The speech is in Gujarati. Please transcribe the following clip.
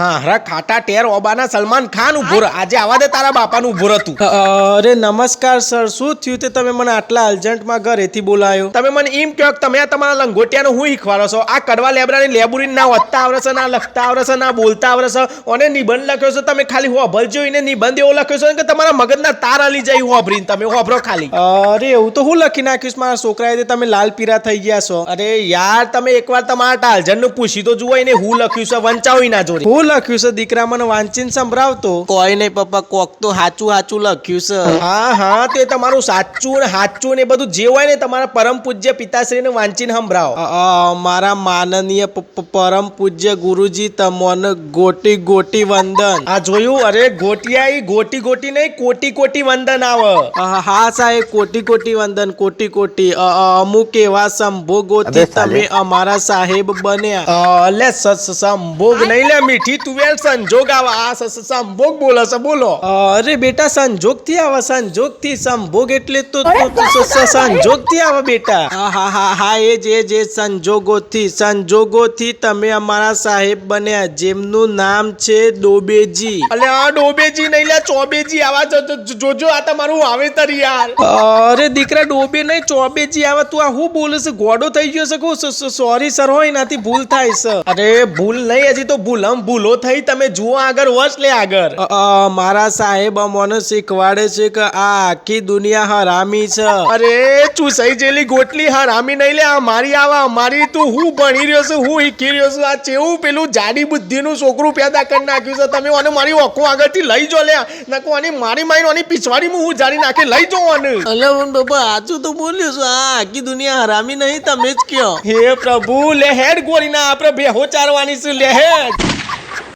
હા હરા ખાટા ટેર ઓબાના સલમાન ખાન ઉભો રહે. આજે આવા દે તારા બાપાનું ઉભો હતું. અરે નમસ્કાર સર, શું થયું તે તમે મને આટલા અર્જન્ટમાં ઘરેથી બોલાયો? તમે મને એમ કહો કે તમે આ તમારા લંગોટિયાનું હું શીખવાડો છો? આ કડવા લેબરાની લેબુરીન ના વધતા આવડે છે, ના લખતા આવડે છે, ના બોલતા આવડે છે, અને નિબંધ લખ્યો છે તમે ખાલી હોભલ જોઈને નિબંધ એવો લખ્યો છે કે તમારા મગજના તાર હલી જાય હોભરીને તમે હોભરો ખાલી. અરે એવું તો હું લખી નાખ્યું છે મારા છોકરાએ તે તમે લાલ પીરા થઈ ગયા છો. અરે યાર તમે એકવાર તમારા ટાલજનનું પૂછી તો જુઓ એને હું લખ્યું છે, વંચાવી ના જોડે. હું લખ્યું છે દીકરા, મને વાંચીને સંભળાવતો. કોઈ નહીં પપ્પા, કોક તો હાચું હાચું લખ્યું છે. હા હા તે તમારું સાચું ને હાચું ને બધું જે હોય ને તમારા પરમ પૂજ્ય પિતાશ્રીને વાંચીને સંભળાવો. મારા માનનીય પરમ પૂજ્ય ગુરુજી તમોને ગોટી ગોટી વંદન. આ જોયું? અરે ગોટિયા ગોટી ગોટી નહીં, કોટી કોટી વંદન આવે. હા સાહેબ, કોટી કોટી વંદન, કોટી કોટી. અમુક એવા સંભોગોથી તમે અમારા સાહેબ બન્યા. લે સંભોગ નહીં લે મીઠી તુવેર સંજોગ આવે. આ સંભોગ બોલે છે, બોલો. અરે બેટા સંજોગ થી આવે, સંજોગ થી. સંભોગ એટલે તો સંજોગ થી આવે બેટા. હા એ જે સંજોગોથી તમે અમારા સાહેબ બન્યા, જેમનું નામ છે ડોબેજી. અલે આ ડોબેજી નહીં લે ચોબેજી આવા જોજો. આ તમારું વાવેતર યાર. અરે દીકરા ડોબે નહીં ચોબેજી આવે. તું આ હું બોલે છે? ગોડો થઈ ગયો છે કહું? સોરી સર, હોય એનાથી ભૂલ થાય છે. અરે ભૂલ નહીં, હજી તો ભૂલો થઈ. તમે જુઓ આગળ, વર્ષ લે આગળ. મારા સાહેબ અમને શીખવાડે છે કે આ આખી દુનિયા હરામી છે. અરે ચૂસાઈ જેલી ગોટલી હરામી નહીં લે. આ મારી આવા મારી તું હું ભણી રહ્યો છું, હું શીખી રહ્યો છું. આ ચેવું પેલું જાડી બુદ્ધિનું છોકરું પેદા કરી નાખ્યું છે તમે. અને મારી ઓખો આગળથી લઈ જો લે. નકો આની મારી મારી પિછવાડીમાં હું જાડી નાખી લઈ જો આને. અલે પપ્પા હાચું તો બોલ્યો છું. આ આખી દુનિયા હરામી નહીં, તમે જ કયો. હે પ્રભુ, લે હેડ ગોરી ના આપણે બેહો ચારવાની છે. લે હેડ.